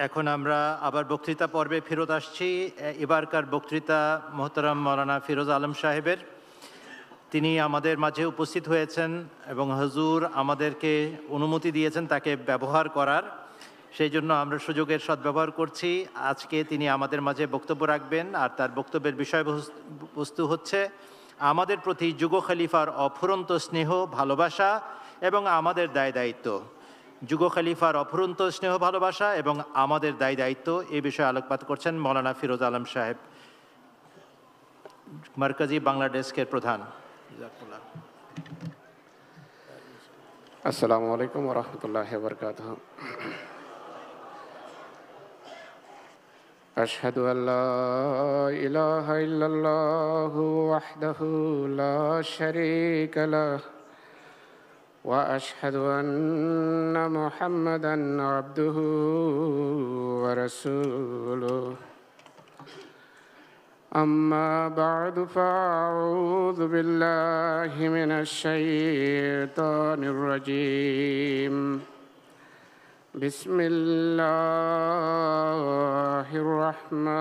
এখন আমরা আবার বক্তৃতা পর্বে ফেরত আসছি। এবারকার বক্তৃতা মোহতারাম মাওলানা ফিরোজ আলম সাহেবের। তিনি আমাদের মাঝে উপস্থিত হয়েছেন এবং হুজুর আমাদেরকে অনুমতি দিয়েছেন তাকে ব্যবহার করার। সেই জন্য আমরা সুযোগের সদ্ব্যবহার করছি। আজকে তিনি আমাদের মাঝে বক্তব্য রাখবেন, আর তার বক্তব্যের বিষয়বস্তু হচ্ছে আমাদের প্রতি যুগ খলিফার অফুরন্ত স্নেহ, ভালোবাসা এবং আমাদের দায় দায়িত্ব। যুগ খলিফার অফুরন্ত স্নেহ, ভালোবাসা এবং আমাদের দায় দায়িত্ব, এ বিষয়ে আলোকপাত করছেন মাওলানা ফিরোজ আলম সাহেব, মার্কাজি বাংলা ডেস্কের প্রধান। আসসালামু আলাইকুম ওয়া রাহমাতুল্লাহি ওয়া বারাকাতুহু। আশহাদু আল্লা ইলাহা ইল্লাল্লাহু ওয়াহদাহু লা শারীকা লাহু ওয়া আশহাদু আন্না মুহাম্মাদান আবদুহু ওয়া রাসূলুহু। أما بعد فأعوذ بالله من الشيطان الرجيم. بسم الله الرحمن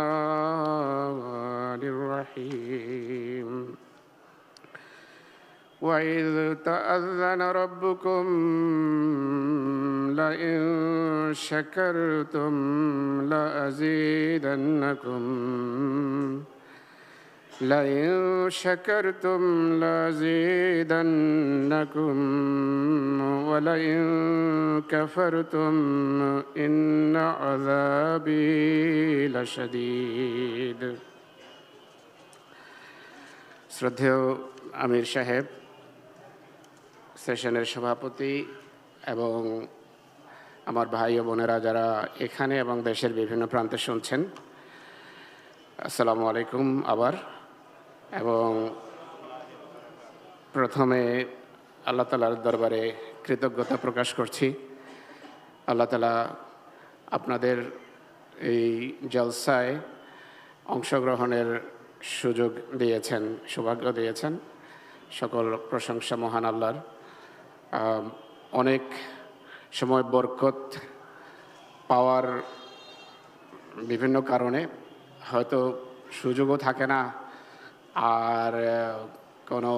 الرحيم. وإذ تأذن ربكم لئن شكرتم لأزيدنكم لئن شكرتم لأزيدنكم ولئن كفرتم إن عذابي لشديد. শ্রদ্ধেয় আমির সাহেব, সেশনের সভাপতি এবং আমার ভাই ও বোনেরা যারা এখানে এবং দেশের বিভিন্ন প্রান্তে শুনছেন, আসসালামু আলাইকুম আবার। এবং প্রথমে আল্লাহ তাআলার দরবারে কৃতজ্ঞতা প্রকাশ করছি। আল্লাহ তাআলা আপনাদের এই জলসায় অংশগ্রহণের সুযোগ দিয়েছেন, সৌভাগ্য দিয়েছেন। সকল প্রশংসা মহান আল্লাহর। অনেক সময় বরকত পাওয়ার বিভিন্ন কারণে হয়তো সুযোগও থাকে না, আর কোনো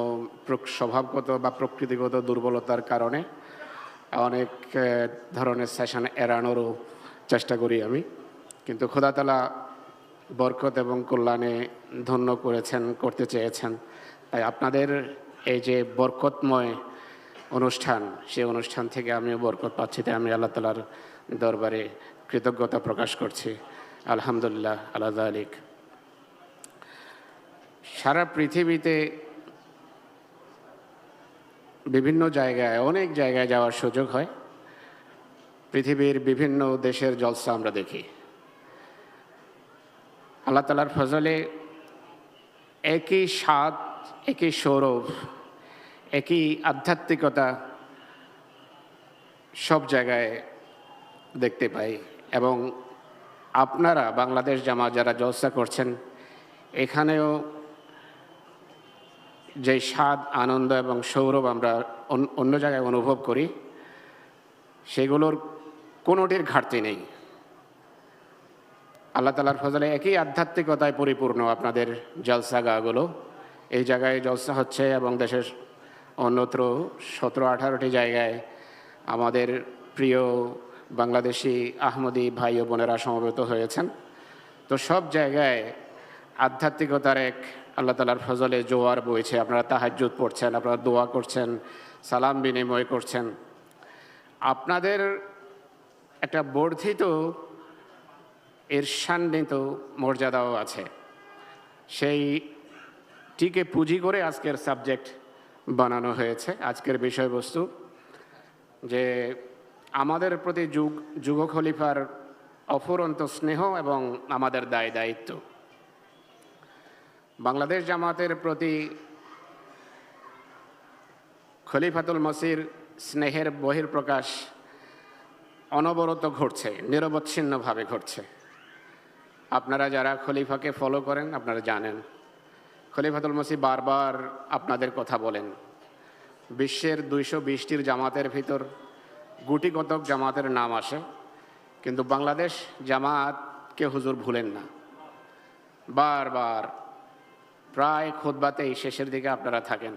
স্বভাবগত বা প্রকৃতিগত দুর্বলতার কারণে অনেক ধরনের সেশন এড়ানোরও চেষ্টা করি আমি। কিন্তু খোদা তাআলা বরকত এবং কল্যাণে ধন্য করেছেন, করতে চেয়েছেন। তাই আপনাদের এই যে বরকতময় অনুষ্ঠান, সেই অনুষ্ঠান থেকে আমিও বরকত পাচ্ছি। তাই আমি আল্লাহ তাআলার দরবারে কৃতজ্ঞতা প্রকাশ করছি। আলহামদুলিল্লাহ আলা যালিক। সারা পৃথিবীতে বিভিন্ন জায়গায়, অনেক জায়গায় যাওয়ার সুযোগ হয়। পৃথিবীর বিভিন্ন দেশের জলসা আমরা দেখি। আল্লাহ তাআলার ফজলে একই স্বাদ, একই সৌরভ, একই আধ্যাত্মিকতা সব জায়গায় দেখতে পাই। এবং আপনারা বাংলাদেশ জামাত যারা জলসা করছেন, এখানেও যে স্বাদ, আনন্দ এবং সৌরভ আমরা অন্য জায়গায় অনুভব করি, সেগুলোর কোনোটির ঘাটতি নেই। আল্লাহ তাআলার ফজলে একই আধ্যাত্মিকতায় পরিপূর্ণ আপনাদের জলসাগাহগুলো। এই জায়গায় জলসা হচ্ছে এবং দেশের অন্যত্র 17-18টি জায়গায় আমাদের প্রিয় বাংলাদেশি আহমদি ভাই ও বোনেরা সমবেত হয়েছেন। তো সব জায়গায় আধ্যাত্মিকতার এক আল্লাহ তাআলার ফজলে জোয়ার বইছে। আপনারা তাহাজ্জুদ পড়ছেন, আপনারা দোয়া করছেন, সালাম বিনিময় করছেন। আপনাদের একটা বর্ধিত ঈর্ষান্বিত মর্যাদাও আছে। সেইটিকে পুঁজি করে আজকের সাবজেক্ট বানানো হয়েছে, আজকের বিষয়বস্তু, যে আমাদের প্রতি যুগ খলিফার অফুরন্ত স্নেহ এবং আমাদের দায় দায়িত্ব। বাংলাদেশ জামাতের প্রতি খলিফাতুল মসির স্নেহের বহিঃপ্রকাশ অনবরত ঘটছে, নিরবচ্ছিন্নভাবে ঘটছে। আপনারা যারা খলিফাকে ফলো করেন, আপনারা জানেন খলিফাতুল মসি বারবার আপনাদের কথা বলেন। বিশ্বের 220টির জামাতের ভিতর গুটি কতক জামাতের নাম আসে, কিন্তু বাংলাদেশ জামাতকে হুজুর ভুলেন না। বারবার প্রায় খুতবাতেই শেষের দিকে আপনারা থাকেন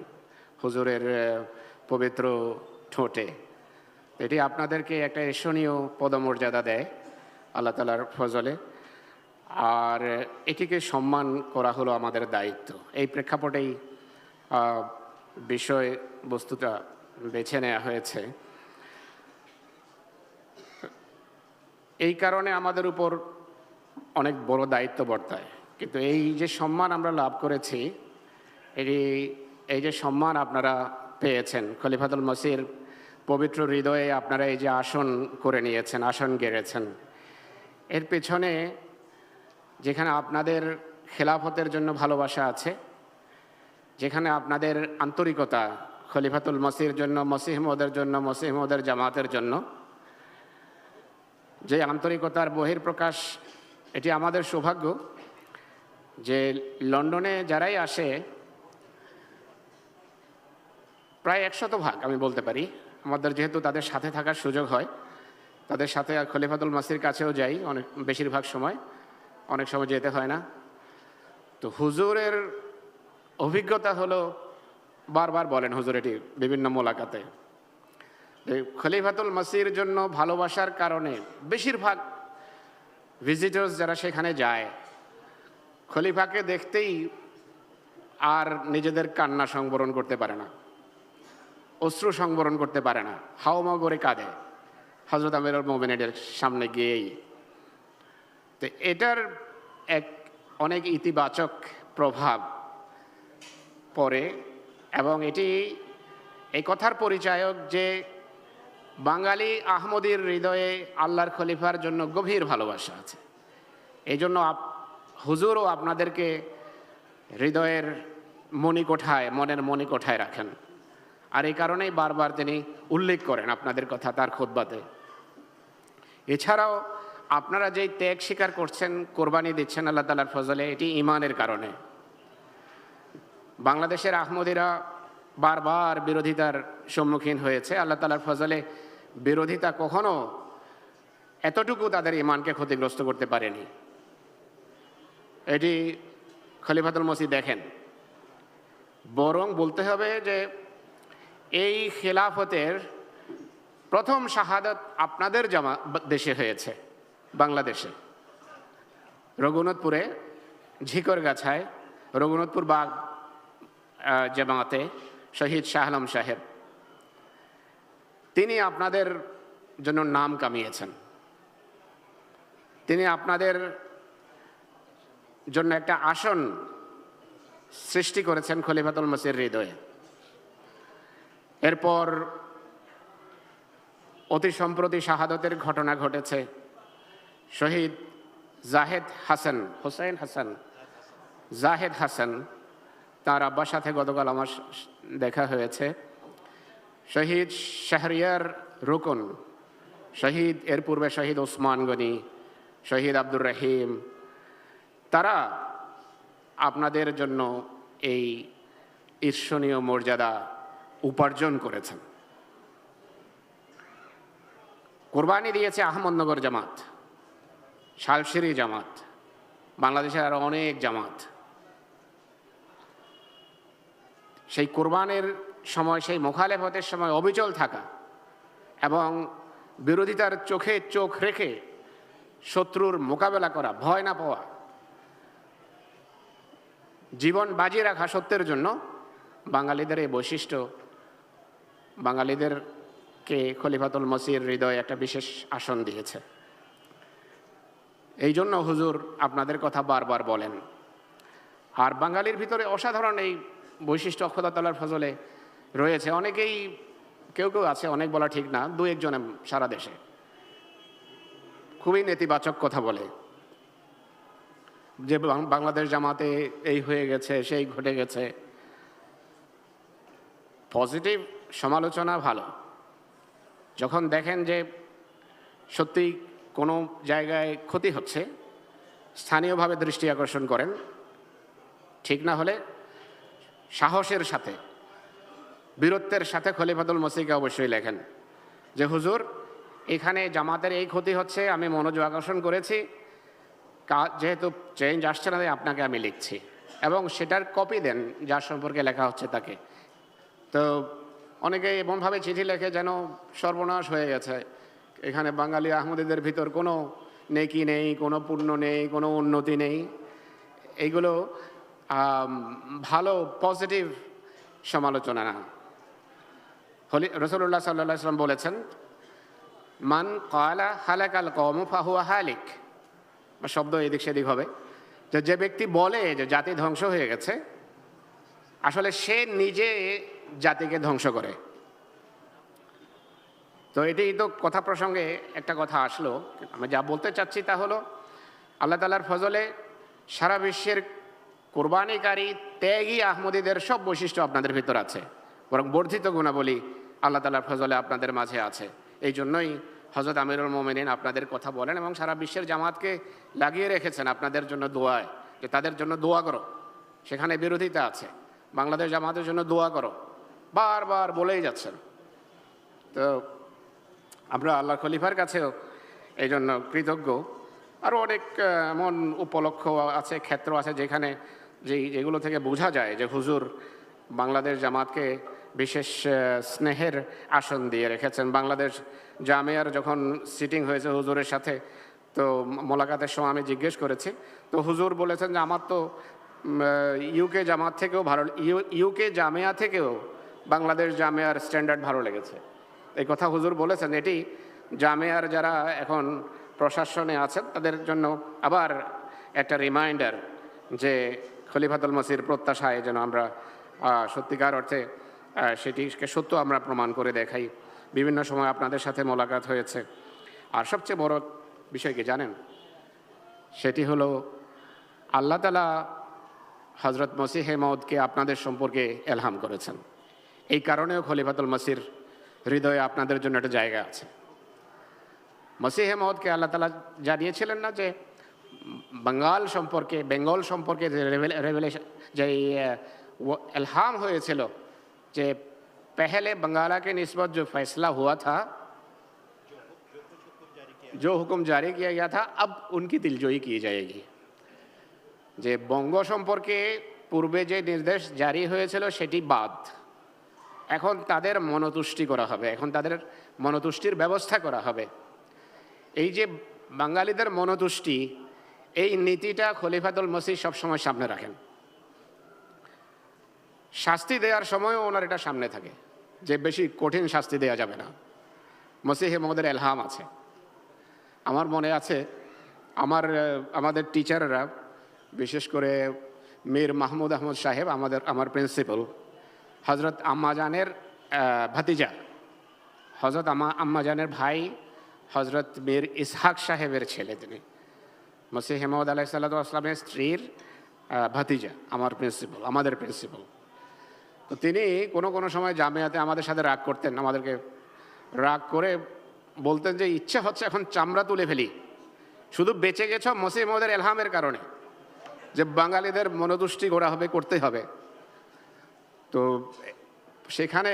হুজুরের পবিত্র ঠোঁটে। এটি আপনাদেরকে একটা ঈর্ষণীয় পদমর্যাদা দেয় আল্লাহ তাআলার ফজলে, আর এটিকে সম্মান করা হলো আমাদের দায়িত্ব। এই প্রেক্ষাপটেই বিষয় বস্তুটা বেছে নেওয়া হয়েছে। এই কারণে আমাদের উপর অনেক বড় দায়িত্ব বর্তায়। কিন্তু এই যে সম্মান আমরা লাভ করেছি, এই যে সম্মান আপনারা পেয়েছেন, খলিফাতুল মসির পবিত্র হৃদয়ে আপনারা এই যে আসন করে নিয়েছেন, আসন গেড়েছেন, এর পেছনে যেখানে আপনাদের খেলাফতের জন্য ভালোবাসা আছে, যেখানে আপনাদের আন্তরিকতা খলিফাতুল মসির জন্য, মসিহ মওদের জন্য, মসিহ মওদের জামাতের জন্য, যে আন্তরিকতার বহিঃপ্রকাশ, এটি আমাদের সৌভাগ্য যে লন্ডনে যারাই আসে প্রায় 100% আমি বলতে পারি, আমাদের যেহেতু তাদের সাথে থাকার সুযোগ হয়, তাদের সাথে খলিফাতুল মসির কাছেও যাই অনেক বেশিরভাগ সময়, অনেক সময় যেতে হয় না। তো হুজুরের অভিজ্ঞতা হলো, বারবার বলেন হুজুর এটি বিভিন্ন মোলাকাতে, খলিফাতুল মসির জন্য ভালোবাসার কারণে বেশিরভাগ ভিজিটার্স যারা সেখানে যায়, খলিফাকে দেখতেই আর নিজেদের কান্না সংবরণ করতে পারে না, অশ্রু সংবরণ করতে পারে না, হাওমাও করে কাঁদে হযরত আমিরুল মুমিনিনের সামনে গিয়েই। তো এটার এক অনেক ইতিবাচক প্রভাব পড়ে, এবং এটি এই কথার পরিচায়ক যে বাঙালি আহমদীর হৃদয়ে আল্লাহর খলিফার জন্য গভীর ভালোবাসা আছে। এই জন্য হুজুরও আপনাদেরকে হৃদয়ের মণিকোঠায়, মনের মণিকোঠায় রাখেন, আর এই কারণেই বারবার তিনি উল্লেখ করেন আপনাদের কথা তার খুতবাতে। এছাড়াও আপনারা যেই ত্যাগ স্বীকার করছেন, কোরবানি দিচ্ছেন আল্লাহ তাআলার ফজলে, এটি ঈমানের কারণে। বাংলাদেশের আহমদীরা বারবার বিরোধিতার সম্মুখীন হয়েছে, আল্লাহ তাআলার ফজলে বিরোধিতা কখনো এতটুকু তাদের ঈমানকে ক্ষতিগ্রস্ত করতে পারেনি। এটি খলিফাতুল মসি দেখেন। বরং বলতে হবে যে এই খেলাফতের প্রথম শাহাদাত আপনাদের দেশে হয়েছে, বাংলাদেশে, রঘুনাথপুরে ঝিকরগাছায় রঘুনাথপুর বাগ জামাতে শহীদ শাহ আলম সাহেব, তিনি আপনাদের জন্য নাম কামিয়েছেন। তিনি আপনাদের জন্য একটা আসন সৃষ্টি করেছেন খলিফাতুল মসির হৃদয়ে। এরপর অতি সম্প্রতি শাহাদতের ঘটনা ঘটেছে। শহীদ জাহেদ হাসান, তার আব্বার সাথে গতকাল আমার দেখা হয়েছে। শহীদ শাহরিয়ার রুকন, শহীদ এর পূর্বে শহীদ ওসমান গনি, শহীদ আব্দুর রহিম, তারা আপনাদের জন্য এই ঈর্ষণীয় মর্যাদা উপার্জন করেছেন। কোরবানি দিয়েছে আহমদনগর জামাত, শালশিরি জামাত, বাংলাদেশের আরো অনেক জামাত। সেই কোরবানের সময়, সেই মুখালেফতের সময় অবিচল থাকা এবং বিরোধিতার চোখে চোখ রেখে শত্রুর মোকাবেলা করা, ভয় না পাওয়া, জীবন বাজি রাখা সত্যের জন্য, বাঙালিদের এই বৈশিষ্ট্য বাঙালিদেরকে খলিফাতুল মসির হৃদয়ে একটা বিশেষ আসন দিয়েছে। এই জন্য হুজুর আপনাদের কথা বারবার বলেন। আর বাঙালির ভিতরে অসাধারণ এই বৈশিষ্ট্য খোদা তাআলার ফজলে রয়েছে। অনেকেই, কেউ কেউ আছে, অনেক বলা ঠিক না, দু একজন সারা দেশে খুবই নেতিবাচক কথা বলে যে বাংলাদেশ জামাতে এই হয়ে গেছে, সেই ঘটে গেছে। পজিটিভ সমালোচনা ভালো। যখন দেখেন যে সত্যি কোনো জায়গায় ক্ষতি হচ্ছে, স্থানীয়ভাবে দৃষ্টি আকর্ষণ করেন। ঠিক না হলে সাহসের সাথে, বীরত্বের সাথে খলিফাতুল মসিকে অবশ্যই লেখেন যে হুজুর এখানে জামাতের এই ক্ষতি হচ্ছে, আমি মনোযোগ আকর্ষণ করেছি, যেহেতু চেঞ্জ আসছে না তাই আপনাকে আমি লিখছি এবং সেটার কপি দেন যার সম্পর্কে লেখা হচ্ছে তাকে। তো অনেকে এমনভাবে চিঠি লেখে যেন সর্বনাশ হয়ে গেছে, এখানে বাঙালি আহমদীদের ভিতর কোনো নেকি নেই, কোনো পুণ্য নেই, কোনো উন্নতি নেই। এইগুলো ভালো পজিটিভ সমালোচনা না। রাসূলুল্লাহ সাল্লাল্লাহু আলাইহি ওয়াসাল্লাম বলেছেন, মান ক্বালা হালাকাল কওমু ফাহুয়া হালিক, শব্দ এদিক সেদিক হবে, যে ব্যক্তি বলে যে জাতি ধ্বংস হয়ে গেছে, আসলে সে নিজে জাতিকে ধ্বংস করে। তো এটি তো কথা প্রসঙ্গে একটা কথা আসলো, আমি যা বলতে চাচ্ছি তা হলো আল্লাহ তাআলার ফজলে সারা বিশ্বের কোরবানিকারী ত্যাগী আহমদীদের সব বৈশিষ্ট্য আপনাদের ভিতর আছে, বরং বর্ধিত গুণাবলী আল্লাহ তাআলার ফজলে আপনাদের মাঝে আছে। এই জন্যই হযরত আমিরুল মুমিনিন আপনাদের কথা বলেন এবং সারা বিশ্বের জামাতকে লাগিয়ে রেখেছেন আপনাদের জন্য দোয়ায়, যে তাদের জন্য দোয়া করো। সেখানে বিরোধিতা আছে, বাংলাদেশ জামাতের জন্য দোয়া করো, বারবার বলেই যাচ্ছেন। তো আমরা আল্লাহ খলিফার কাছেও এই জন্য কৃতজ্ঞ। আরও অনেক এমন উপলক্ষ আছে, ক্ষেত্র আছে যেখানে যেগুলো থেকে বোঝা যায় যে হুজুর বাংলাদেশ জামাতকে বিশেষ স্নেহের আসন দিয়ে রেখেছেন। বাংলাদেশ জামিয়ার যখন সিটিং হয়েছে হুজুরের সাথে, তো মোলাকাতের সময় আমি জিজ্ঞেস করেছি, তো হুজুর বলেছেন যে আমার তো ইউকে জামাত থেকেও ভালো, ইউকে জামিয়া থেকেও বাংলাদেশ জামিয়ার স্ট্যান্ডার্ড ভালো লেগেছে। এই কথা হুজুর বলেছেন। এটি জামিয়ার যারা এখন প্রশাসনে আছেন তাদের জন্য আবার একটা রিমাইন্ডার যে খলিফাতুল মসির প্রত্যাশায় যেন আমরা সত্যিকার অর্থে সেটিকে সত্য আমরা প্রমাণ করে দেখাই। বিভিন্ন সময় আপনাদের সাথে মোলাকাত হয়েছে। আর সবচেয়ে বড় বিষয় কি জানেন, সেটি হলো আল্লাহ তাআলা হযরত মসিহে মউদকে আপনাদের সম্পর্কে এলহাম করেছেন। এই কারণেও খলিফাতুল মসির হৃদয়ে আপনাদের জন্য একটা জায়গা আছে। মসিহে মউদকে আল্লাহ তাআলা জানিয়েছিলেন না যে বেঙ্গল সম্পর্কে যে রেভেলেশন, যে এলহাম হয়েছিল, যে पहले बंगाला के निस्बत जो फैसला हुआ था, जो हुक्म जारी किया गया था, अब उनकी दिलजोई की जाएगी। যে বঙ্গ সম্পর্কে পূর্বে যে নির্দেশ জারি হয়েছিল সেটি বাদ, এখন তাদের মনতুষ্টি করা হবে, এখন তাদের মনতুষ্টির ব্যবস্থা করা হবে। এই যে বাঙালিদের মনতুষ্টি, এই নীতিটা খলিফাতুল মসিহ সবসময় সামনে রাখেন। শাস্তি দেওয়ার সময়ও ওনার এটা সামনে থাকে যে বেশি কঠিন শাস্তি দেওয়া যাবে না। মসিহে মউদের এলহাম আছে। আমার মনে আছে আমাদের টিচাররা, বিশেষ করে মীর মাহমুদ আহমদ সাহেব, আমার প্রিন্সিপাল, হজরত আম্মাজানের ভাতিজা, হজরত আম্মাজানের ভাই হজরত মীর ইসহাক সাহেবের ছেলে, তিনি মসিহে মউদ আলাইহিস সালাতু ওয়াস সালামের স্ত্রীর ভাতিজা, আমাদের প্রিন্সিপাল। তো তিনি কোনো সময় জামিয়াতে আমাদের সাথে রাগ করতেন, আমাদেরকে রাগ করে বলতেন যে ইচ্ছে হচ্ছে এখন চামড়া তুলে ফেলি, শুধু বেঁচে গেছ মসিহে মউদের এলহামের কারণে, যে বাঙালিদের মনোতুষ্টি করতে হবে। তো সেখানে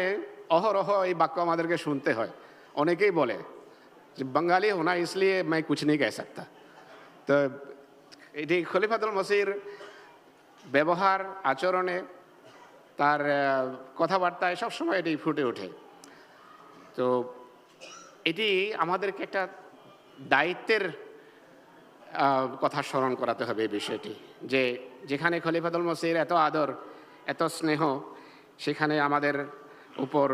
অহরহ এই বাক্য আমাদেরকে শুনতে হয়। অনেকেই বলে যে বাঙালি হোনা ইসলিয়ে मैं कुछ नहीं कह सकता। তো এটি খলিফাতুল মসির ব্যবহার আচরণে, তার কথাবার্তায় সবসময় এটি ফুটে ওঠে। তো এটি আমাদেরকে একটা দায়িত্বের কথা স্মরণ করাতে হবে এই বিষয়টি, যে যেখানে খলিফাতুল মসির এত আদর, এত স্নেহ, সেখানে আমাদের উপর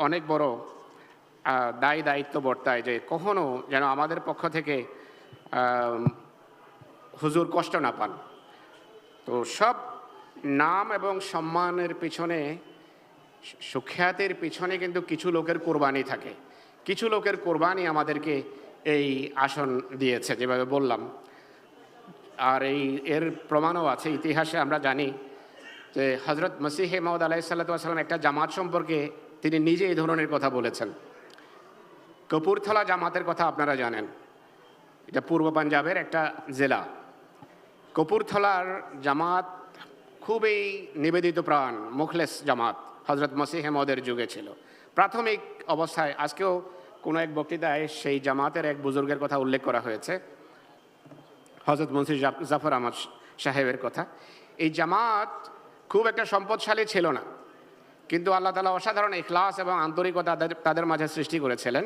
অনেক বড় দায়িত্ব বর্তায় যে কখনো যেন আমাদের পক্ষ থেকে হুজুর কষ্ট না পান। তো সব নাম এবং সম্মানের পিছনে, সুখ্যাতির পিছনে কিন্তু কিছু লোকের কোরবানি থাকে। কিছু লোকের কোরবানি আমাদেরকে এই আসন দিয়েছে, যেভাবে বললাম। আর এর প্রমাণও আছে ইতিহাসে। আমরা জানি যে হজরত মসিহে মউদ আলাইহিস সালাতু ওয়াস সালাম একটা জামাত সম্পর্কে তিনি নিজে এই ধরনের কথা বলেছেন। কপুরথলা জামাতের কথা আপনারা জানেন, এটা পূর্ব পাঞ্জাবের একটা জেলা। কপুরথলার জামাত খুবই নিবেদিত প্রাণ, মুখলেস জামাত হজরত মসিহে মউদের যুগে ছিল। প্রাথমিক অবস্থায়, আজকেও কোনো এক বক্তৃতায় সেই জামাতের এক বুজুর্গের কথা উল্লেখ করা হয়েছে, হজরত মুন্সি জাফর আহমদ সাহেবের কথা। এই জামাত খুব একটা সম্পদশালী ছিল না, কিন্তু আল্লাহ তাআলা অসাধারণ ইখলাস এবং আন্তরিকতা তাদের মাঝে সৃষ্টি করেছিলেন।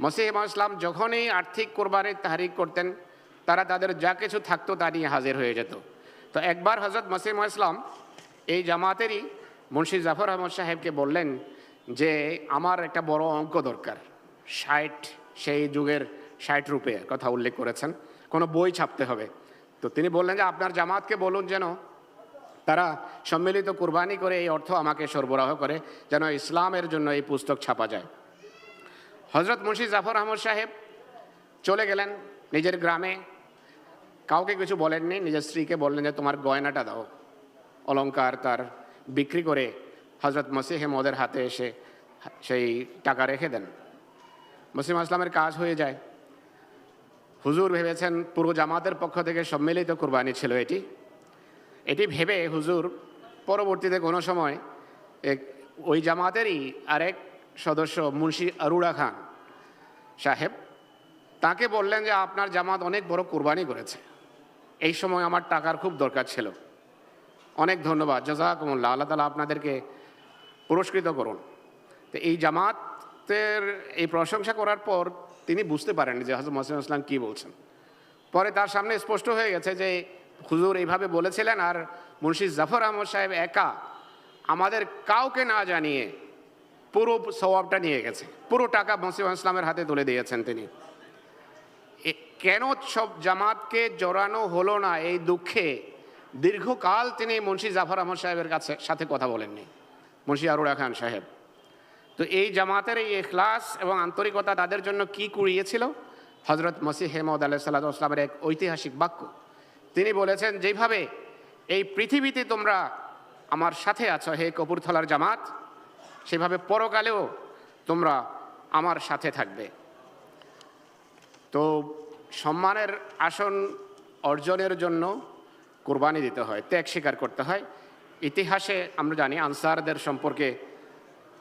মসিহ ইসলাম যখনই আর্থিক কোরবানির তাহরিক করতেন, তারা তাদের যা কিছু থাকতো তা নিয়ে হাজির হয়ে যেত। তো একবার হজরত মসিহ ইসলাম এই জামাতেরই মুন্সি জাফর আহমদ সাহেবকে বললেন যে আমার একটা বড় অঙ্ক দরকার, 60, সেই যুগের 60 রুপে কথা উল্লেখ করেছেন, কোনো বই ছাপতে হবে। তো তিনি বললেন যে আপনার জামাতকে বলুন যেন তারা সম্মিলিত কুরবানি করে এই অর্থ আমাকে সরবরাহ করে, যেন ইসলামের জন্য এই পুস্তক ছাপা যায়। হজরত মুন্সি জাফর আহমদ সাহেব চলে গেলেন নিজের গ্রামে, কাউকে কিছু বলেননি, নিজের স্ত্রীকে বললেন যে তোমার গয়নাটা দাও। অলংকার তার বিক্রি করে হজরত মসিহ মদের হাতে এসে সেই টাকা রেখে দেন। মসিহ ইসলামের কাজ হয়ে যায়। হুজুর ভেবেছেন পুরো জামাতের পক্ষ থেকে সম্মিলিত কুরবানি ছিল এটি ভেবে হুজুর পরবর্তীতে কোনো সময় ওই জামাতেরই আরেক সদস্য মুন্সি আরুড়া খান সাহেব তাকে বললেন যে আপনার জামাত অনেক বড় কুরবানি করেছে, এই সময় আমার টাকার খুব দরকার ছিল, অনেক ধন্যবাদ, জাযাকুমুল্লাহ, আল্লাহ তাআলা আপনাদেরকে পুরস্কৃত করুন। তো এই জামাতের এই প্রশংসা করার পর তিনি বুঝতে পারেননি যে হযরত মুহাম্মদ ইসলাম কী বলছেন। পরে তার সামনে স্পষ্ট হয়ে গেছে যে হুজুর এইভাবে বলেছিলেন, আর মুন্সি জাফর আহমদ সাহেব একা আমাদের কাউকে না জানিয়ে পুরো সওয়াবটা নিয়ে গেছে, পুরো টাকা মুহাম্মদ ইসলামের হাতে তুলে দিয়েছেন তিনি। কেন সব জামাতকে জড়ানো হলো না এই দুঃখে দীর্ঘকাল তিনি মুন্সি জাফর আহমদ সাহেবের সাথে কথা বলেননি, মুন্সি আরুড়া খান সাহেব। তো এই জামাতের এই ইখলাস এবং আন্তরিকতা তাদের জন্য কি কুড়িয়েছিল? হজরত মসিহ মউদ আলাইহিস সালামের এক ঐতিহাসিক বাক্য, তিনি বলেছেন যেভাবে এই পৃথিবীতে তোমরা আমার সাথে আছো হে কপুরথলার জামাত, সেভাবে পরকালেও তোমরা আমার সাথে থাকবে। তো সম্মানের আসন অর্জনের জন্য কুরবানি দিতে হয়, ত্যাগ স্বীকার করতে হয়। ইতিহাসে আমরা জানি আনসারদের সম্পর্কে,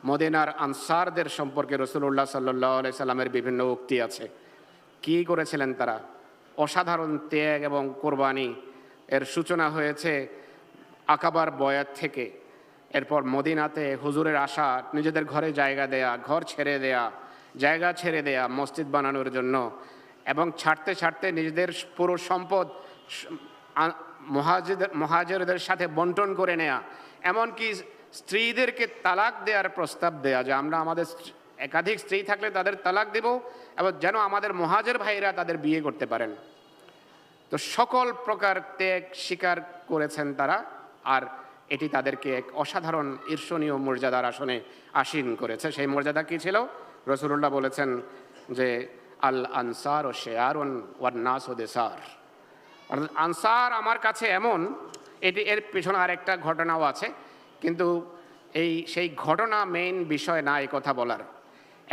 মদিনার আনসারদের সম্পর্কে রাসূলুল্লাহ সাল্লাল্লাহু আলাইহি সাল্লামের বিভিন্ন উক্তি আছে। কি করেছিলেন তারা? অসাধারণ ত্যাগ এবং কোরবানি এর সূচনা হয়েছে আকাবার বয়াত থেকে। এরপর মদিনাতে হুজুরের আশা, নিজেদের ঘরে জায়গা দেয়া, ঘর ছেড়ে দেয়া, জায়গা ছেড়ে দেয়া মসজিদ বানানোর জন্য, এবং ছাড়তে ছাড়তে নিজেদের পুরো সম্পদ মুহাজিরদের সাথে বন্টন করে নেয়া, এমনকি স্ত্রীদেরকে তালাক দেওয়ার প্রস্তাব দেয়া যে আমরা আমাদের একাধিক স্ত্রী থাকলে তাদের তালাক দেব এবং যেন আমাদের মুহাজির ভাইরা তাদের বিয়ে করতে পারেন। তো সকল প্রকার ত্যাগ স্বীকার করেছেন তারা, আর এটি তাদেরকে এক অসাধারণ ঈর্ষণীয় মর্যাদার আসনে আসীন করেছে। সেই মর্যাদা কী ছিল? রাসূলুল্লাহ বলেছেন যে আল আনসার ও শেয়ারুন ওয়ান নাস ও দেসার, অর্থাৎ আনসার আমার কাছে এমন, এর পিছনে আরেকটা ঘটনাও আছে, কিন্তু সেই ঘটনা মেইন বিষয় না এই কথা বলার।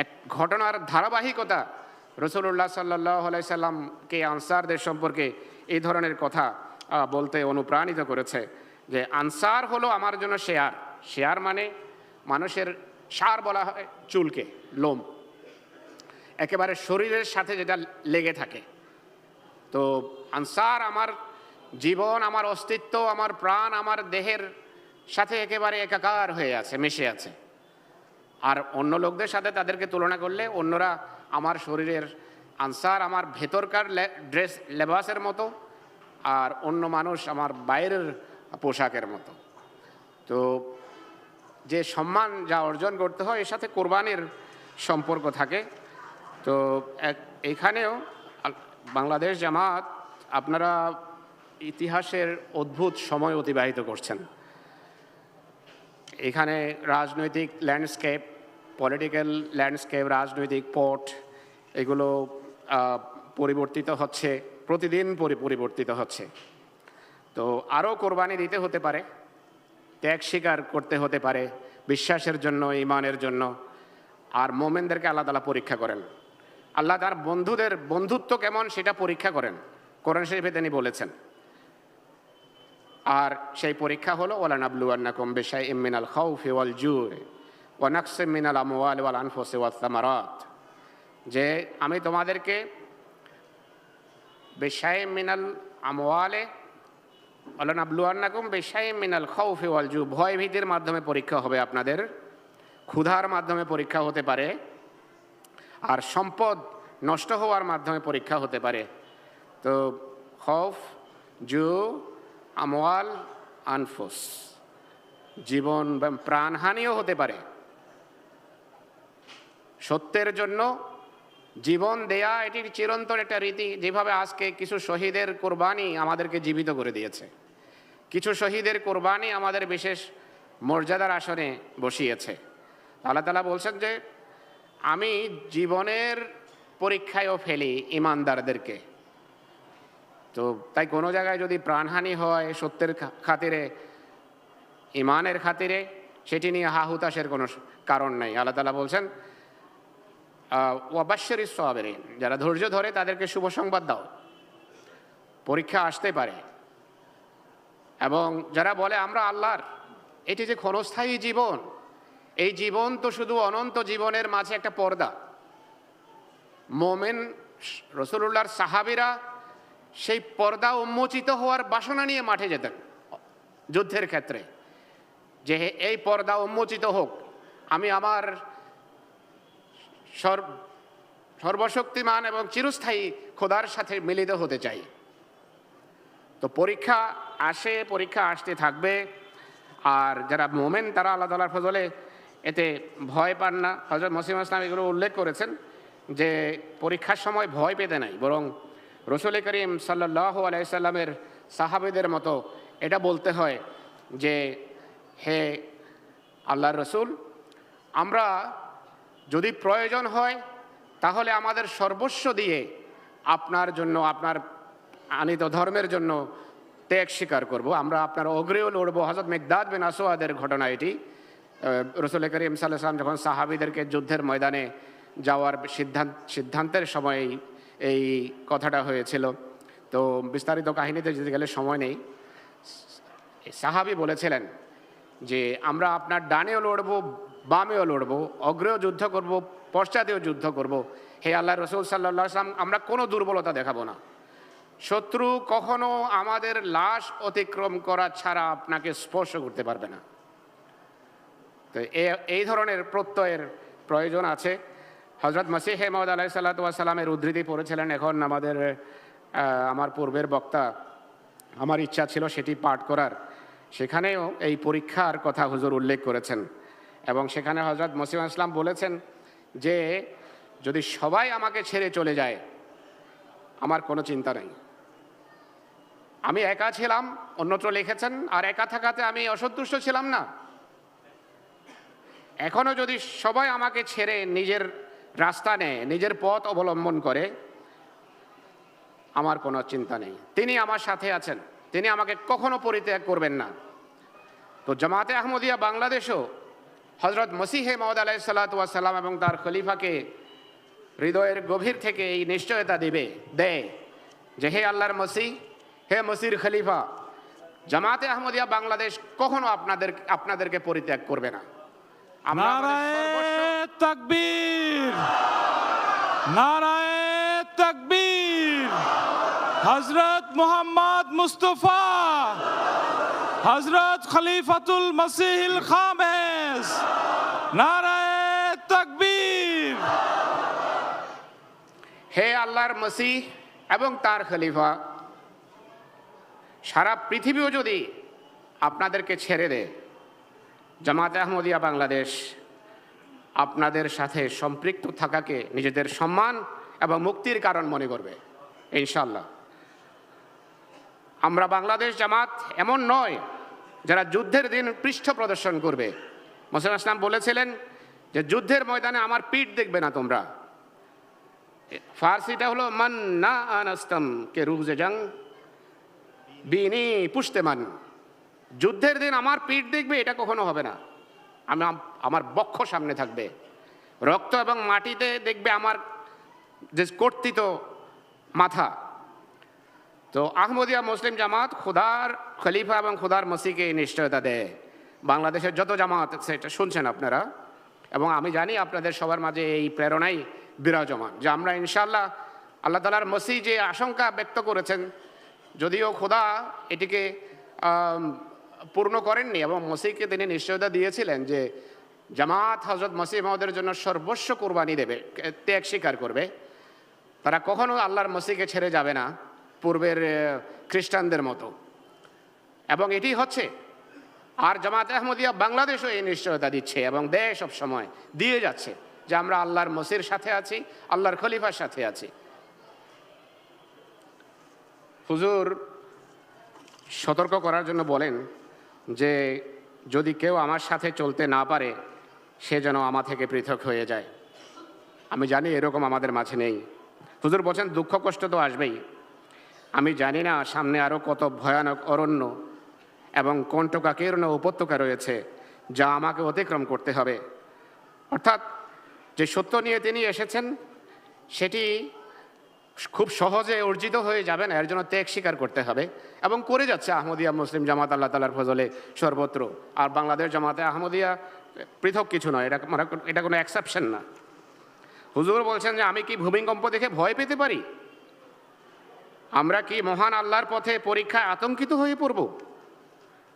এক ঘটনার ধারাবাহিকতা রাসূলুল্লাহ সাল্লাল্লাহু আলাইহি সাল্লামকে আনসারদের সম্পর্কে এই ধরনের কথা বলতে অনুপ্রাণিত করেছে যে আনসার হলো আমার জন্য শেয়ার। শেয়ার মানে মানুষের সার বলা হয় চুলকে, লোম, একেবারে শরীরের সাথে যেটা লেগে থাকে। তো আনসার আমার জীবন, আমার অস্তিত্ব, আমার প্রাণ, আমার দেহের সাথে একেবারে একাকার হয়ে আছে, মিশে আছে। আর অন্য লোকদের সাথে তাদেরকে তুলনা করলে অন্যরা আমার শরীরের, আনসার আমার ভেতরকার ড্রেস লেবাসের মতো, আর অন্য মানুষ আমার বাইরের পোশাকের মতো। তো যে সম্মান যা অর্জন করতে হয় এর সাথে কোরবানির সম্পর্ক থাকে। তো এইখানেও বাংলাদেশ জামাত আপনারা ইতিহাসের অদ্ভুত সময় অতিবাহিত করছেন। এখানে রাজনৈতিক ল্যান্ডস্কেপ, পলিটিক্যাল ল্যান্ডস্কেপ, রাজনৈতিক পট, এগুলো পরিবর্তিত হচ্ছে, প্রতিদিন পরিবর্তিত হচ্ছে। তো আরও কোরবানি দিতে হতে পারে, ত্যাগ স্বীকার করতে হতে পারে বিশ্বাসের জন্য, ঈমানের জন্য। আর মোমেনদেরকে আল্লাহ তাআলা পরীক্ষা করেন, আল্লাহ তার বন্ধুদের বন্ধুত্ব কেমন সেটা পরীক্ষা করেন, কোরআন শরীফে তিনি বলেছেন। আর সেই পরীক্ষা হলো ওয়ালানাবলুয়ান্নাকুম বিশাইইম মিনাল খাউফি ওয়াল জুই ওয়া নাকসিম মিনাল আমওয়ালি ওয়াল আনফুসি ওয়াস সামারাত। যে আমি তোমাদেরকে বেশাই মিনাল আমওয়ালে আলানাবলুয়ান্নাকুম বেশাই মিনাল খাউফি ওয়াল জু, ভয় ভীতির মাধ্যমে পরীক্ষা হবে আপনাদের, ক্ষুধার মাধ্যমে পরীক্ষা হতে পারে, আর সম্পদ নষ্ট হওয়ার মাধ্যমে পরীক্ষা হতে পারে। তো খৌফ, জু, আমওয়াল, আনফুস, জীবন বা প্রাণহানিও হতে পারে। সত্যের জন্য জীবন দেয়া এটি চিরন্তন একটা রীতি। যেভাবে আজকে কিছু শহীদের কোরবানি আমাদেরকে জীবিত করে দিয়েছে, কিছু শহীদের কোরবানি আমাদের বিশেষ মর্যাদার আসনে বসিয়েছে। আল্লাহ তাআলা বলছেন যে আমি জীবনের পরীক্ষায়ও ফেলি ইমানদারদেরকে। তো তাই কোনো জায়গায় যদি প্রাণহানি হয় সত্যের খাতিরে, ইমানের খাতিরে, সেটি নিয়ে হা হুতাশের কোনো কারণ নেই। আল্লাহ তাআলা বলছেন ওয়াবাশশিরিস সাবিরিন, যারা ধৈর্য ধরে তাদেরকে শুভ সংবাদ দাও, পরীক্ষা আসতে পারে। এবং যারা বলে আমরা আল্লাহর, এটি যে ক্ষণস্থায়ী জীবন, এই জীবন তো শুধু অনন্ত জীবনের মাঝে একটা পর্দা। মোমেন রাসূলুল্লাহর সাহাবীরা সেই পর্দা উন্মোচিত হওয়ার বাসনা নিয়ে মাঠে যেতেন যুদ্ধের ক্ষেত্রে, যে এই পর্দা উন্মোচিত হোক, আমি আমার সর্বশক্তিমান এবং চিরস্থায়ী খোদার সাথে মিলিত হতে চাই। তো পরীক্ষা আসে, পরীক্ষা আসতে থাকবে। আর যারা মোমেন তারা আল্লাহ তাআলার ফজলে এতে ভয় পান না। হযরত মসিহ ইসলাম এগুলো উল্লেখ করেছেন যে পরীক্ষার সময় ভয় পেতে নাই, বরং রাসূল করিম সাল্লাল্লাহু আলাইহি সাল্লামের সাহাবীদের মতো এটা বলতে হয় যে হে আল্লাহর রসুল, আমরা যদি প্রয়োজন হয় তাহলে আমাদের সর্বস্ব দিয়ে আপনার জন্য, আপনার আনিত ধর্মের জন্য ত্যাগ স্বীকার করব, আমরা আপনার অগ্রেও লড়বো। হযরত মিকদাদ বিন আসওয়াদের ঘটনা এটি। রাসূল করিম সাল্লাল্লাহু আলাইহি ওয়াসাল্লাম যখন সাহাবীদেরকে যুদ্ধের ময়দানে যাওয়ার সিদ্ধান্তের সময় এই কথাটা হয়েছিল। তো বিস্তারিত কাহিনীতে যেতে গেলে সময় নেই। সাহাবী বলেছিলেন যে আমরা আপনার ডানেও লড়বো, বামেও লড়বো, অগ্রেও যুদ্ধ করব, পশ্চাতেও যুদ্ধ করব। হে আল্লাহর রাসূল সাল্লাল্লাহু আলাইহি ওয়াসাল্লাম, আমরা কোনো দুর্বলতা দেখাবো না। শত্রু কখনো আমাদের লাশ অতিক্রম করা ছাড়া আপনাকে স্পর্শ করতে পারবে না। তো এই ধরনের প্রত্যয়ের প্রয়োজন আছে। হযরত মসিহ মাউদ আলাইহিস সালাতু ওয়াস সালামের উদ্ধৃতি পড়েছিলেন। এখন আমার পূর্বের বক্তা, আমার ইচ্ছা ছিল সেটি পাঠ করার, সেখানেও এই পরীক্ষার কথা হুজুর উল্লেখ করেছেন। এবং সেখানে হযরত মসিহ ইসলাম বলেছেন যে যদি সবাই আমাকে ছেড়ে চলে যায় আমার কোনো চিন্তা নেই, আমি একা ছিলাম, অন্যত্র লিখেছেন, আর একা থাকাতে আমি অসন্তুষ্ট ছিলাম না। এখনও যদি সবাই আমাকে ছেড়ে নিজের রাস্তা নেয়, নিজের পথ অবলম্বন করে, আমার কোনো চিন্তা নেই। তিনি আমার সাথে আছেন, তিনি আমাকে কখনো পরিত্যাগ করবেন না। তো জামাতে আহমদিয়া বাংলাদেশও হযরত মসিহ মাউদ আলাইহিস সালাতু ওয়াস সালাম এবং তার খলিফাকে হৃদয়ের গভীর থেকে এই নিশ্চয়তা দেয় যে হে আল্লাহর মসিহ, হে মসির খলিফা, জামাতে আহমদিয়া বাংলাদেশ কখনো আপনাদেরকে পরিত্যাগ করবে না। আমরা নারায়ে তাকবীর, নারায়ে তাকবীর। হযরত মুহাম্মদ মুস্তাফা, হযরত খলিফাতুল মসিহুল খামেস, নারায়ে তাকবীর। হে আল্লাহর মসিহ এবং তার খলিফা, সারা পৃথিবীও যদি আপনাদেরকে ছেড়ে দেয়, জামাতে আহমদিয়া বাংলাদেশ আপনাদের সাথে সম্পৃক্ত থাকাকে নিজেদের সম্মান এবং মুক্তির কারণ মনে করবে ইনশাআল্লাহ। আমরা বাংলাদেশ জামাত এমন নয় যারা যুদ্ধের দিন পৃষ্ঠ প্রদর্শন করবে। মুসা ইসলাম বলেছিলেন যে যুদ্ধের ময়দানে আমার পিঠ দেখবে না তোমরা। ফার্সিটা হলো মান না আনাস্তম কে রুজে জং বিনি পুষ্টেমান। যুদ্ধের দিন আমার পিঠ দেখবে এটা কখনো হবে না। আমার বক্ষ সামনে থাকবে, রক্ত এবং মাটিতে দেখবে আমার যে কর্তৃত মাথা। তো আহমদিয়া মুসলিম জামাত খুদার খলিফা এবং খুদার মসিকে নিশ্চয়তা দেয়। বাংলাদেশের যত জামাত সেটা শুনছেন আপনারা, এবং আমি জানি আপনাদের সবার মাঝে এই প্রেরণাই বিরাজমান, যে আমরা ইনশাআল্লাহ আল্লাহ তাআলার মসিহ যে আশঙ্কা ব্যক্ত করেছেন, যদিও খোদা এটিকে পূর্ণ করেননি, এবং মসিহকে তিনি নিশ্চয়তা দিয়েছিলেন যে জামাত হযরত মসিহ মাউদের জন্য সর্বস্ব কোরবানি দেবে, ত্যাগ স্বীকার করবে, তারা কখনো আল্লাহর মসিহকে ছেড়ে যাবে না পূর্বের খ্রিস্টানদের মতো। এবং এটি হচ্ছে, আর জামাত আহমদিয়া বাংলাদেশও এই নিশ্চয়তা দিচ্ছে এবং দেশ সব সময় দিয়ে যাচ্ছে যে আমরা আল্লাহর মসিহর সাথে আছি, আল্লাহর খলিফার সাথে আছি। হুজুর সতর্ক করার জন্য বলেন যে যদি কেউ আমার সাথে চলতে না পারে সে যেন আমার থেকে পৃথক হয়ে যায়। আমি জানি এরকম আমাদের মাঝে নেই। হুজুর বলছেন দুঃখ কষ্ট তো আসবেই, আমি জানি না সামনে আরও কত ভয়ানক অরণ্য এবং কণ্টকাকীর্ণ উপত্যকা রয়েছে যা আমাকে অতিক্রম করতে হবে। অর্থাৎ যে সত্য নিয়ে তিনি এসেছেন সেটি খুব সহজে অর্জিত হয়ে যাবে না, এর জন্য ত্যাগ স্বীকার করতে হবে, এবং করে যাচ্ছে আহমদিয়া মুসলিম জামাত আল্লাহ তাআলার ফজলে সর্বত্র। আর বাংলাদেশ জামাতে আহমদিয়া পৃথক কিছু নয়, এটা কোনো এক্সেপশন না। হুজুর বলছেন যে আমি কি ভূমিকম্প দেখে ভয় পেতে পারি? আমরা কি মহান আল্লাহর পথে পরীক্ষায় আতঙ্কিত হয়ে পড়ব?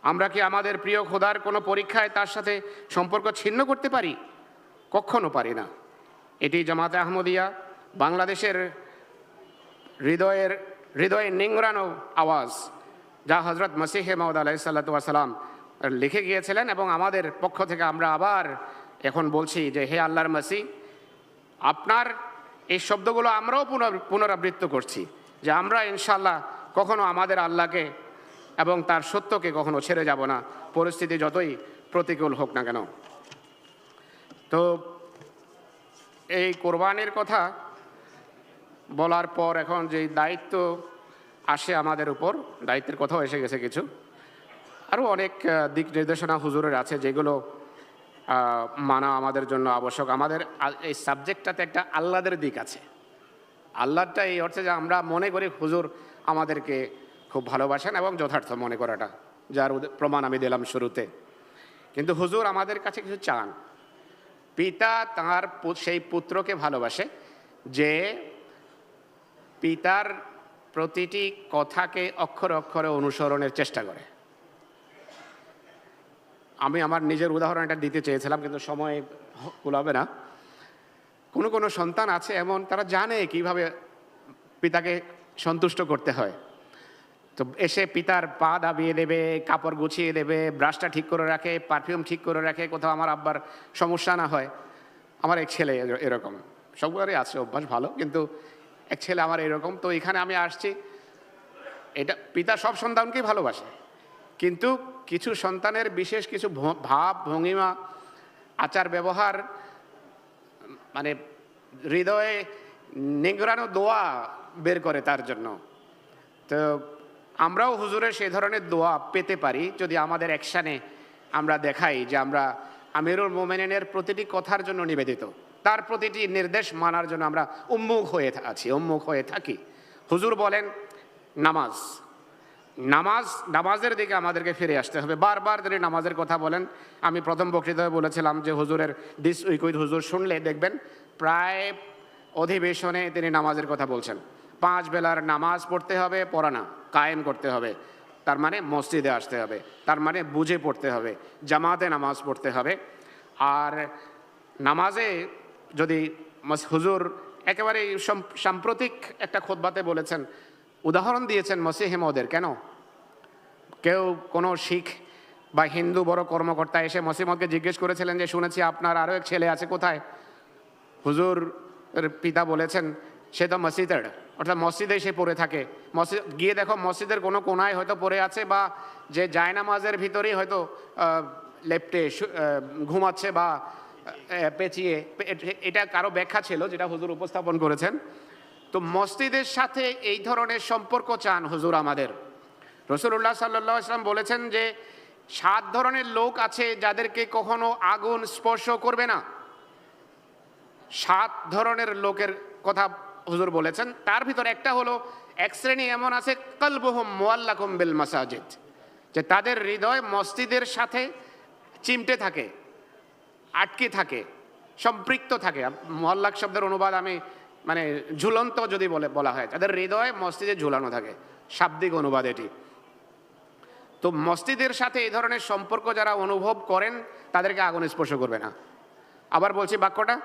আমরা কি আমাদের প্রিয় খোদার কোনো পরীক্ষায় তার সাথে সম্পর্ক ছিন্ন করতে পারি? কখনো পারি না। এটি জামাতে আহমদিয়া বাংলাদেশের হৃদয়ে নিংড়ানো আওয়াজ, যা হজরত মসিহে মাউদ আলাইহিসসালাতু ওয়াসসালাম লিখে গিয়েছিলেন, এবং আমাদের পক্ষ থেকে আমরা আবার এখন বলছি যে হে আল্লাহর মসিহ, আপনার এই শব্দগুলো আমরাও পুনরাবৃত্ত করছি যে আমরা ইনশাআল্লাহ কখনো আমাদের আল্লাহকে এবং তার সত্যকে কখনো ছেড়ে যাব না, পরিস্থিতি যতই প্রতিকূল হোক না কেন। তো এই কোরবানির কথা বলার পর এখন যে দায়িত্ব আসে আমাদের উপর, দায়িত্বের কথাও এসে গেছে কিছু, আরও অনেক দিক নির্দেশনা হুজুরের আছে যেগুলো মানা আমাদের জন্য আবশ্যক। আমাদের এই সাবজেক্টটাতে একটা আল্লাদের দিক আছে। আল্লাহটা এই অর্থে যে আমরা মনে করি হুজুর আমাদেরকে খুব ভালোবাসেন, এবং যথার্থ মনে করাটা, যার প্রমাণ আমি দিলাম শুরুতে। কিন্তু হুজুর আমাদের কাছে কিছু চান। পিতা তাঁর সেই পুত্রকে ভালোবাসে যে পিতার প্রতিটি কথাকে অক্ষরে অক্ষরে অনুসরণের চেষ্টা করে। আমি আমার নিজের উদাহরণ এটা দিতে চেয়েছিলাম, কিন্তু সময় কুলাবে না। কোনো কোনো সন্তান আছে এমন, তারা জানে কিভাবে পিতাকে সন্তুষ্ট করতে হয়। তো এসে পিতার পা দাবিয়ে দেবে, কাপড় গুছিয়ে দেবে, ব্রাশটা ঠিক করে রাখে, পারফিউম ঠিক করে রাখে, কোথাও আমার আব্বার সমস্যা না হয়। আমার এক ছেলে এরকম, সবগুলোরই আছে অভ্যাস ভালো, কিন্তু এক ছেলে আমার এরকম। তো এখানে আমি আসছি, এটা পিতা সব সন্তানকেই ভালোবাসে, কিন্তু কিছু সন্তানের বিশেষ কিছু ভাব ভঙ্গিমা, আচার ব্যবহার, মানে হৃদয়ে নিংড়ানো দোয়া বের করে তার জন্য। তো আমরাও হুজুরের সেই ধরনের দোয়া পেতে পারি যদি আমাদের অ্যাকশানে আমরা দেখাই যে আমরা আমিরুল মোমেনিনের প্রতিটি কথার জন্য নিবেদিত, তার প্রতিটি নির্দেশ মানার জন্য আমরা উন্মুখ হয়ে থাকি। হুজুর বলেন নামাজের দিকে আমাদেরকে ফিরে আসতে হবে। বারবার তিনি নামাজের কথা বলেন। আমি প্রথম বক্তৃতায় বলেছিলাম যে হুজুরের দিস উইক উইথ হুজুর শুনলে দেখবেন প্রায় অধিবেশনে তিনি নামাজের কথা বলছেন। 5 বেলার নামাজ পড়তে হবে, পড়া না, কায়েম করতে হবে। তার মানে মসজিদে আসতে হবে, তার মানে বুঝে পড়তে হবে, জামাতে নামাজ পড়তে হবে। আর নামাজে যদি হুজুর একেবারে সাম্প্রতিক একটা খুতবাতে বলেছেন, উদাহরণ দিয়েছেন মসিহে মাউদের। কেন কেউ কোনো শিখ বা হিন্দু বড় কর্মকর্তা এসে মসিহ মাউদকে জিজ্ঞেস করেছিলেন যে শুনেছি আপনার আরও এক ছেলে আছে, কোথায়? হুজুর পিতা বলেছেন সে তো মসজিদের, অর্থাৎ মসজিদে সে পড়ে থাকে। মসজিদ গিয়ে দেখো মসজিদের কোনো কোনায় হয়তো পড়ে আছে, বা যে জায়নামাজের ভিতরেই হয়তো লেপ্টে ঘুমাচ্ছে বা পেঁচিয়ে। এটা কারো ব্যাখ্যা ছিল যেটা হুজুর উপস্থাপন করেছেন। তো মসজিদের সাথে এই ধরনের সম্পর্ক চান হুজুর আমাদের। রাসূলুল্লাহ সাল্লাল্লাহু আলাইহি ওয়াসাল্লাম বলেছেন যে 7 ধরনের লোক আছে যাদেরকে কখনো আগুন স্পর্শ করবে না। 7 ধরনের লোকের কথা হুজুর বলেছেন। তার ভিতর একটা হলো, এক শ্রেণী এমন আছে কলবুহুম মুআল্লাকুম বিল মাসাজিদ, যে তাদের হৃদয় মসজিদের সাথে চিমটে থাকে, আটকে থাকে, সম্পৃক্ত থাকে। মুআল্লাক শব্দের অনুবাদ আমি মানে ঝুলন্ত যদি বলা হয়, তাদের হৃদয় মসজিদে ঝুলানো থাকে, শাব্দিক অনুবাদ এটি। তো মসজিদের সাথে এই ধরনের সম্পর্ক যারা অনুভব করেন তাদেরকে আগুন স্পর্শ করবে না। আবার বলছি বাক্যটা,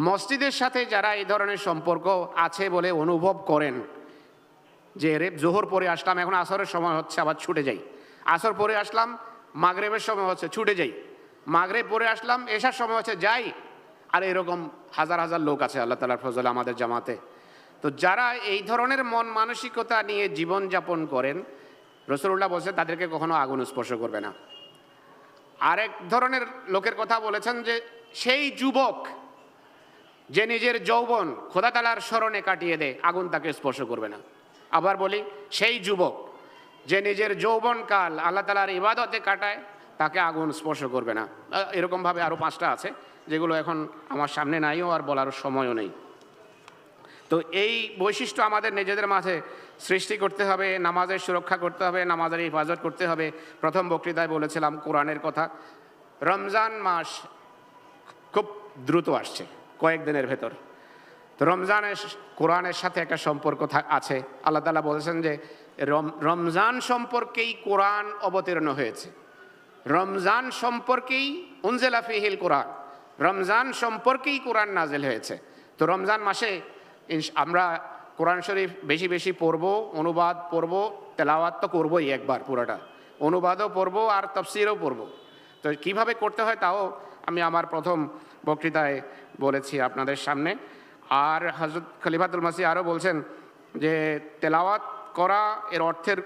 মসজিদের সাথে যারা এই ধরনের সম্পর্ক আছে বলে অনুভব করেন, যে জোহর পরে আসলাম, এখন আসরের সময় হচ্ছে, আবার ছুটে যাই, আসর পরে আসলাম, মাগরেবের সময় হচ্ছে, ছুটে যাই, মাগরেব পরে আসলাম, এশার সময় হচ্ছে, যাই। আর এরকম হাজার হাজার লোক আছে আল্লাহ তাআলার ফজলে আমাদের জামাতে। তো যারা এই ধরনের মন মানসিকতা নিয়ে জীবনযাপন করেন, রাসূলুল্লাহ বলছেন তাদেরকে কখনো আগুন স্পর্শ করবে না। আরেক ধরনের লোকের কথা বলেছেন যে সেই যুবক যে নিজের যৌবন খোদা তাআলার স্মরণে কাটিয়ে দেয়, আগুন তাকে স্পর্শ করবে না। আবার বলি, সেই যুবক যে নিজের যৌবনকাল আল্লাহ তাআলার ইবাদতে কাটায়, তাকে আগুন স্পর্শ করবে না। এরকমভাবে আরও 5টা আছে যেগুলো এখন আমার সামনে নাইও আর বলার সময়ও নেই। তো এই বৈশিষ্ট্য আমাদের নিজেদের মাঝে সৃষ্টি করতে হবে, নামাজের সুরক্ষা করতে হবে, নামাজের হেফাজত করতে হবে। প্রথম বক্তৃতায় বলেছিলাম কোরআনের কথা। রমজান মাস খুব দ্রুত আসছে, কয়েকদিনের ভেতর। তো রমজানের কোরআনের সাথে একটা সম্পর্ক আছে। আল্লাহ তাআলা বলেছেন যে রমজান সম্পর্কেই কোরআন অবতীর্ণ হয়েছে, রমজান সম্পর্কেই উনজিলা ফিহিল কোরআন, রমজান সম্পর্কেই কোরআন নাজিল হয়েছে। তো রমজান মাসে আমরা কোরআন শরীফ বেশি বেশি পড়ব, অনুবাদ পড়ব, তেলাওয়াত তো করবই একবার পুরোটা, অনুবাদও পড়ব আর তাফসীরও পড়ব। তো কিভাবে করতে হয় তাও আমি আমার প্রথম বক্তৃতায় বলেছি আপনাদের সামনে। আর হযরত খলিফাতুল মসিহ আরও বলছেন যে তেলাওয়াত করা, এর অর্থের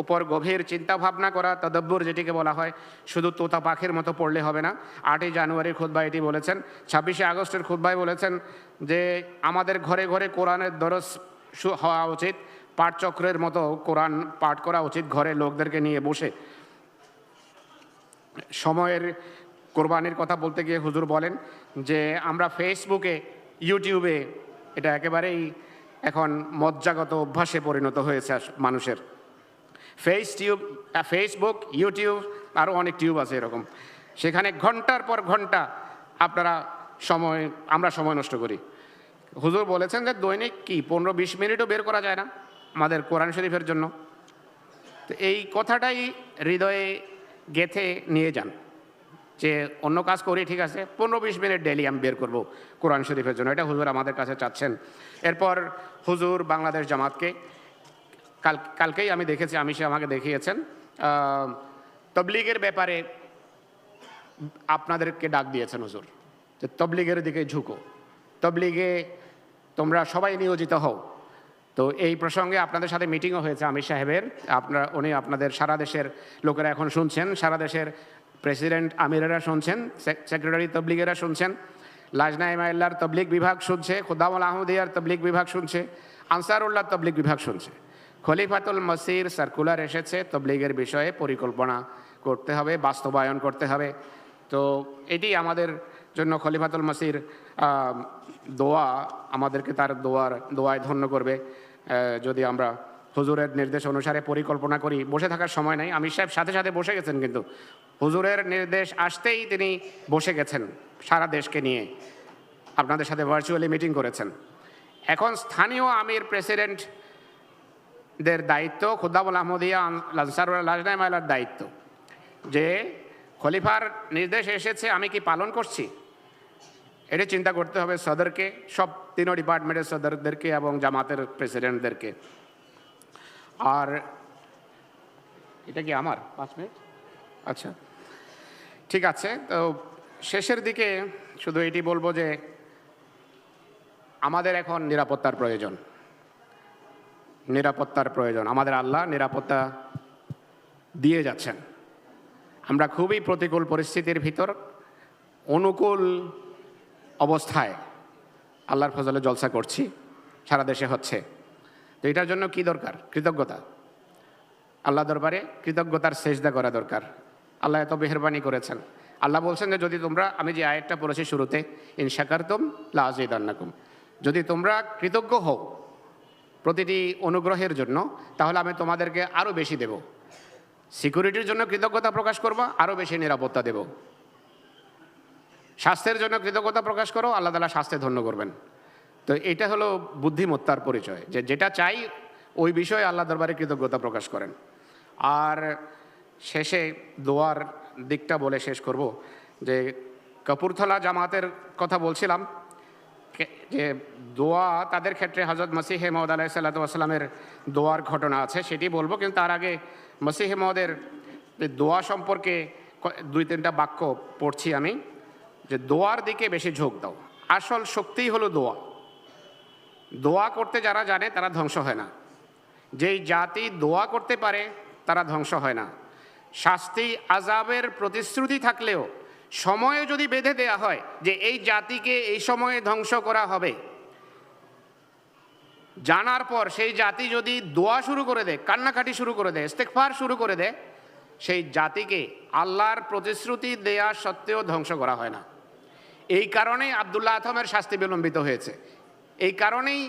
উপর গভীর চিন্তা ভাবনা করা, তাদাব্বুর যেটিকে বলা হয়, শুধু তোতা পাখির মতো পড়লে হবে না। 8ই জানুয়ারির খুতবায় এটি বলেছেন, 26শে আগস্টের খুতবায় বলেছেন যে আমাদের ঘরে ঘরে কোরআনের দরস হওয়া উচিত, পাঠচক্রের মতো কোরআন পাঠ করা উচিত ঘরে লোকদেরকে নিয়ে বসে। সময়ের কোরবানির কথা বলতে গিয়ে হুজুর বলেন যে আমরা ফেসবুকে, ইউটিউবে, এটা একেবারেই এখন মজ্জাগত অভ্যাসে পরিণত হয়েছে মানুষের। ফেসবুক, ইউটিউব, আরও অনেক টিউব আছে এরকম, সেখানে ঘন্টার পর ঘন্টা আমরা সময় নষ্ট করি। হুজুর বলেছেন যে দৈনিক 15-20 মিনিটও বের করা যায় না আমাদের কোরআন শরীফের জন্য। তো এই কথাটাই হৃদয়ে গেঁথে নিয়ে যান যে অন্য কাজ করি ঠিক আছে, 15-20 মিনিট ডেইলি আমি বের করব কোরআন শরীফের জন্য, এটা হুজুর আমাদের কাছে চাচ্ছেন। এরপর হুজুর বাংলাদেশ জামাতকে কালকেই আমি দেখেছি, সে আমাকে দেখিয়েছেন, তবলিগের ব্যাপারে আপনাদেরকে ডাক দিয়েছেন হুজুর যে তবলিগের দিকে ঝুঁকো, তবলিগে তোমরা সবাই নিয়োজিত হও। তো এই প্রসঙ্গে আপনাদের সাথে মিটিংও হয়েছে আমির সাহেবের, উনি আপনাদের সারা দেশের লোকেরা এখন শুনছেন, সারা দেশের প্রেসিডেন্ট আমিরেরা শুনছেন, সেক্রেটারি তবলিগেরা শুনছেন, লাজনা ইমাইল্লার তবলিগ বিভাগ শুনছে, খুদামুল আহমদিয়ার তবলিগ বিভাগ শুনছে, আনসারুল্লাহ তবলিগ বিভাগ শুনছে। খলিফাতুল মসির সার্কুলার এসেছে, তবলিগের বিষয়ে পরিকল্পনা করতে হবে, বাস্তবায়ন করতে হবে। তো এটি আমাদের জন্য খলিফাতুল মসির দোয়া, আমাদেরকে তার দোয়ায় ধন্য করবে যদি আমরা হুজুরের নির্দেশ অনুসারে পরিকল্পনা করি। বসে থাকার সময় নেই, আমির সাহেব সাথে সাথে বসে গেছেন, কিন্তু হুজুরের নির্দেশ আসতেই তিনি বসে গেছেন, সারা দেশকে নিয়ে আপনাদের সাথে ভার্চুয়ালি মিটিং করেছেন। এখন স্থানীয় আমির প্রেসিডেন্টদের দায়িত্ব, খুদামুল আহমদিয়া, আনসারুল্লাহ, লাজনা ইমাইল্লার দায়িত্ব যে খলিফার নির্দেশ এসেছে আমি কি পালন করছি, এটা চিন্তা করতে হবে সদরকে, সব 3 ডিপার্টমেন্টের সদরদেরকে এবং জামাতের প্রেসিডেন্টদেরকে। আর এটা কি আমার 5 মিনিট? আচ্ছা ঠিক আছে। তো শেষের দিকে শুধু এটি বলবো যে আমাদের এখন নিরাপত্তার প্রয়োজন, নিরাপত্তার প্রয়োজন। আমাদের আল্লাহ নিরাপত্তা দিয়ে যাচ্ছেন। আমরা খুবই প্রতিকূল পরিস্থিতির ভিতর অনুকূল অবস্থায় আল্লাহর ফজলে জলসা করছি, সারা দেশে হচ্ছে। তো এটার জন্য কি দরকার? কৃতজ্ঞতা। আল্লাহ দরবারে কৃতজ্ঞতার সেজদা করা দরকার। আল্লাহ এত মেহেরবানি করেছেন। আল্লাহ বলছেন যে যদি তোমরা, আমি যে আয়াতটা পড়েছি শুরুতে, ইন শাকারতুম লা আযীদান্নাকুম, যদি তোমরা কৃতজ্ঞ হও প্রতিটি অনুগ্রহের জন্য, তাহলে আমি তোমাদেরকে আরও বেশি দেব। সিকিউরিটির জন্য কৃতজ্ঞতা প্রকাশ করবা, আরও বেশি নিরাপত্তা দেব। স্বাস্থ্যের জন্য কৃতজ্ঞতা প্রকাশ করো, আল্লাহ তাআলা স্বাস্থ্যে ধন্য করবেন। তো এটা হলো বুদ্ধিমত্তার পরিচয়, যে যেটা চাই ওই বিষয়ে আল্লাহ দরবারে কৃতজ্ঞতা প্রকাশ করেন। আর শেষে দোয়ার দিকটা বলে শেষ করব, যে কপুরথলা জামাতের কথা বলছিলাম, যে দোয়া তাদের ক্ষেত্রে হযরত মসিহে মউদ আলাইহিস সালাতু ওয়াস সালামের দোয়ার ঘটনা আছে, সেটি বলবো। কিন্তু তার আগে মসিহে মউদের দোয়া সম্পর্কে 2-3টা বাক্য পড়ছি আমি, যে দোয়ার দিকে বেশি ঝোঁক দাও। আসল শক্তিই হলো দোয়া। দোয়া করতে যারা জানে তারা ধ্বংস হয় না। যেই জাতি দোয়া করতে পারে তারা ধ্বংস হয় না। শাস্তি আযাবের প্রতিশ্রুতি থাকলেও সময়ে যদি বেঁধে দেয়া হয় যে এই জাতিকে এই সময়ে ধ্বংস করা হবে, জানার পর সেই জাতি যদি দোয়া শুরু করে দেয়, কান্নাকাটি শুরু করে দেয়, ইস্তেগফার শুরু করে দেয়, সেই জাতিকে আল্লাহর প্রতিশ্রুতি দেয়া সত্ত্বেও ধ্বংস করা হয় না। এই কারণেই আব্দুল্লাহ আথমের শাস্তি বিলম্বিত হয়েছে। এই কারণেই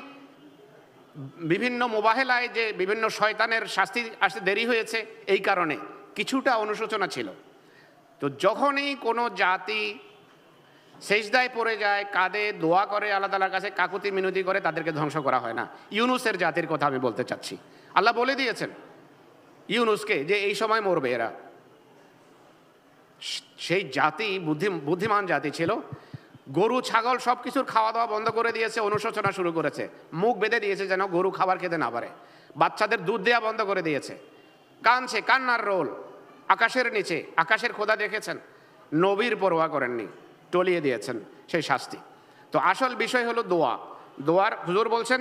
বিভিন্ন মুবাহেলায় যে বিভিন্ন শয়তানের শাস্তি আসতে দেরি হয়েছে, এই কারণে কিছুটা অনুশোচনা ছিল। তো যখনই কোনো জাতি সেজদায় পড়ে যায়, কাঁদে, দোয়া করে, আল্লাহ তাআলার কাছে কাকুতি মিনতি করে, তাদেরকে ধ্বংস করা হয় না। ইউনুসের জাতির কথা আমি বলতে চাচ্ছি। আল্লাহ বলে দিয়েছেন ইউনুসকে যে এই সময় মরবে এরা। সেই জাতি বুদ্ধিমান জাতি ছিল। গরু ছাগল সব কিছুর খাওয়া দাওয়া বন্ধ করে দিয়েছে, অনুশোচনা শুরু করেছে, মুখ বেঁধে দিয়েছে যেন গরু খাবার খেতে না পারে, বাচ্চাদের দুধ দেওয়া বন্ধ করে দিয়েছে, কাঁদছে, কান্নার রোল। আকাশের নিচে আকাশের খোদা দেখেছেন, নবীর পরোয়া করেননি, টলিয়ে দিয়েছেন সেই শাস্তি। তো আসল বিষয় হলো দোয়া। দোয়ার হুজুর বলছেন,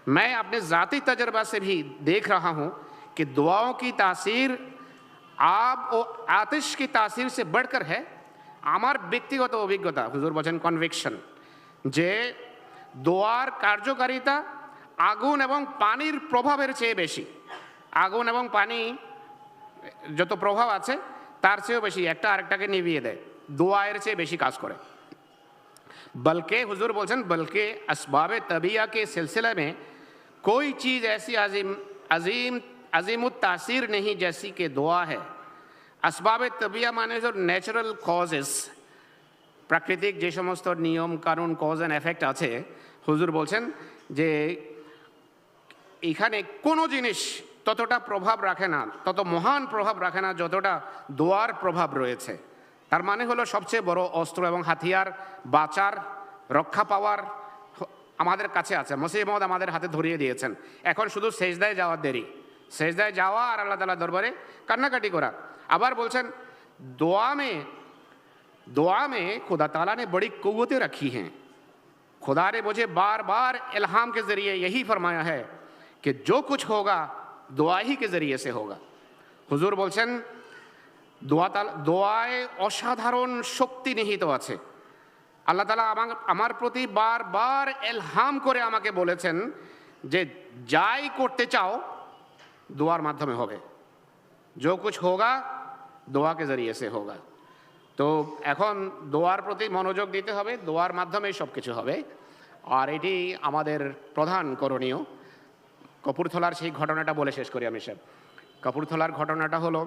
मैं अपने ज़ाती तजर्बा से भी देख रहा हूँ कि दुआओं की तासीर आब ও आतिश की तासीर से बढ़कर है। আমার ব্যক্তিগত অভিজ্ঞতা, হুজুর বলছেন কনভিকশন, যে দোয়ার কার্যকারিতা আগুন এবং পানির প্রভাবের চেয়ে বেশি। আগুন এবং পানি যত প্রভাব আছে তার চেয়েও বেশি, একটা আরেকটাকে নিভিয়ে দেয়, দোয়ায়ের চেয়ে বেশি কাজ করে। बल्कि हुजूर बोलছেন बल्कि असबाब तबिया के सिलसिले में कोई चीज़ ऐसी अजीम तासीर नहीं जैसी कि दुआ है। আসবাবে তবিয়া মানে ন্যাচারাল কজেস, প্রাকৃতিক যে সমস্ত নিয়ম কানুন, কজ অ্যান্ড এফেক্ট আছে, হুজুর বলছেন যে এখানে কোনো জিনিস ততটা প্রভাব রাখে না, তত মহান প্রভাব রাখে না যতটা দোয়ার প্রভাব রয়েছে। তার মানে হলো সবচেয়ে বড় অস্ত্র এবং হাতিয়ার, বাঁচার, রক্ষা পাওয়ার আমাদের কাছে আছে। মসিহ মউদ আমাদের হাতে ধরিয়ে দিয়েছেন। এখন শুধু সেজদায় যাওয়ার দেরি, সেজদায় যাওয়া আর আল্লাহ তাআলার দরবারে কান্নাকাটি করা। আবার বলছেন दुआ में खुदा ताला ने बड़ी कुव्वतें रखी हैं। खुदा ने मुझे बार बार इल्हाम के ज़रिए यही फरमाया है कि जो कुछ होगा दुआ ही के ज़रिए से होगा। हुजूर बोलছেন দোয়ায় অসাধারণ শক্তি নিহিত আছে। আল্লাহ তাআলা আমার প্রতি বারবার ইলহাম করে আমাকে বলেছেন যে যাই করতে চাও দোয়ার মাধ্যমে হবে, जो कुछ होगा দোয়া কে জরিয়ে সে হোগা। তো এখন দোয়ার প্রতি মনোযোগ দিতে হবে, দোয়ার মাধ্যমেই সব কিছু হবে। আর এটি আমাদের প্রধান করণীয়। কপুরথলার সেই ঘটনাটা বলে শেষ করি আমি। কপুরথলার ঘটনাটা হলো,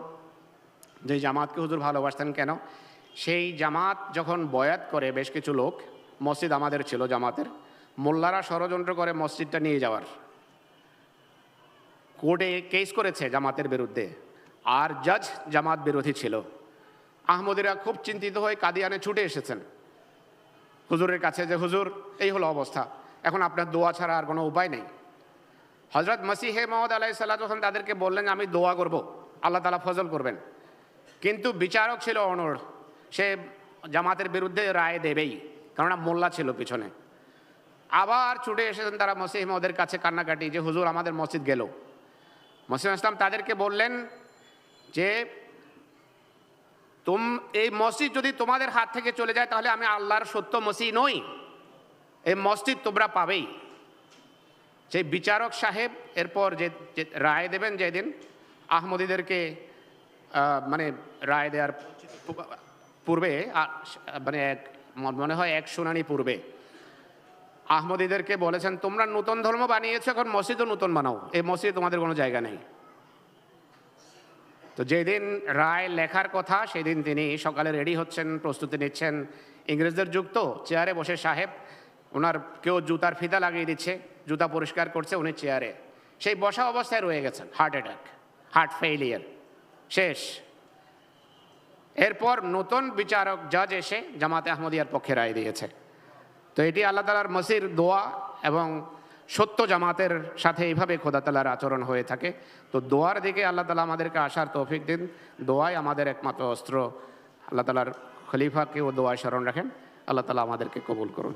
যে জামাতকে হুজুর ভালোবাসতেন কেন, সেই জামাত যখন বয়াত করে বেশ কিছু লোক, মসজিদ আমাদের ছিল জামাতের, মোল্লারা ষড়যন্ত্র করে মসজিদটা নিয়ে যাওয়ার, কোর্টে কেস করেছে জামাতের বিরুদ্ধে, আর জজ জামাত বিরোধী ছিল। আহমদিরা খুব চিন্তিত হয়ে কাদিয়ানে ছুটে এসেছেন হুজুরের কাছে, যে হুজুর এই হলো অবস্থা, এখন আপনার দোয়া ছাড়া আর কোনো উপায় নেই। হযরত মসিহে মউদ আলাইহিস সালাতু ওয়াস সালাম তাদেরকে বললেন, আমি দোয়া করব, আল্লাহ তাআলা ফজল করবেন। কিন্তু বিচারক ছিল অনড়, সে জামাতের বিরুদ্ধে রায় দেবেই, কেননা মোল্লা ছিল পিছনে। আবার ছুটে এসেছেন তারা মসিহ মউদের কাছে কান্নাকাটি, যে হুজুর আমাদের মসজিদ গেল। মসিহ ইসলাম তাদেরকে বললেন যে এই মসজিদ যদি তোমাদের হাত থেকে চলে যায় তাহলে আমি আল্লাহর সত্য মসিহ নই, এই মসজিদ তোমরা পাবেই। সেই বিচারক সাহেব এরপর যে রায় দেবেন, যেদিন আহমদীদেরকে মানে রায় দেওয়ার পূর্বে, মানে মনে হয় এক শুনানি পূর্বে আহমদীদেরকে বলেছেন, তোমরা নতুন ধর্ম বানিয়েছো, এখন মসজিদও নতুন বানাও, এই মসজিদে তোমাদের কোনো জায়গা নেই। তো যেদিন রায় লেখার কথা সেদিন তিনি সকালে রেডি হচ্ছেন, প্রস্তুতি নিচ্ছেন, ইংরেজদের যুগ তো, চেয়ারে বসে সাহেব, ওনার কেউ জুতার ফিতা লাগিয়ে দিচ্ছে, জুতা পরিষ্কার করছে, উনি চেয়ারে সেই বসা অবস্থায় রয়ে গেছেন, হার্ট অ্যাটাক, হার্ট ফেইলিয়ার, শেষ। এরপর নতুন বিচারক জাজ এসে জামাতে আহমদিয়ার পক্ষে রায় দিয়েছে। তো এটি আল্লাহ তাআলার মসির দোয়া এবং সত্য জামাতের সাথে এইভাবে খোদা তাআলার আচরণ হয়ে থাকে। তো দোয়ার দিকে আল্লাহ তাআলা আমাদেরকে আসার তৌফিক দিন। দোয়াই আমাদের একমাত্র অস্ত্র। আল্লাহ তাআলার খলিফাকে ও দোয়ায় স্মরণ রাখেন। আল্লাহ তাআলা আমাদেরকে কবুল করুন।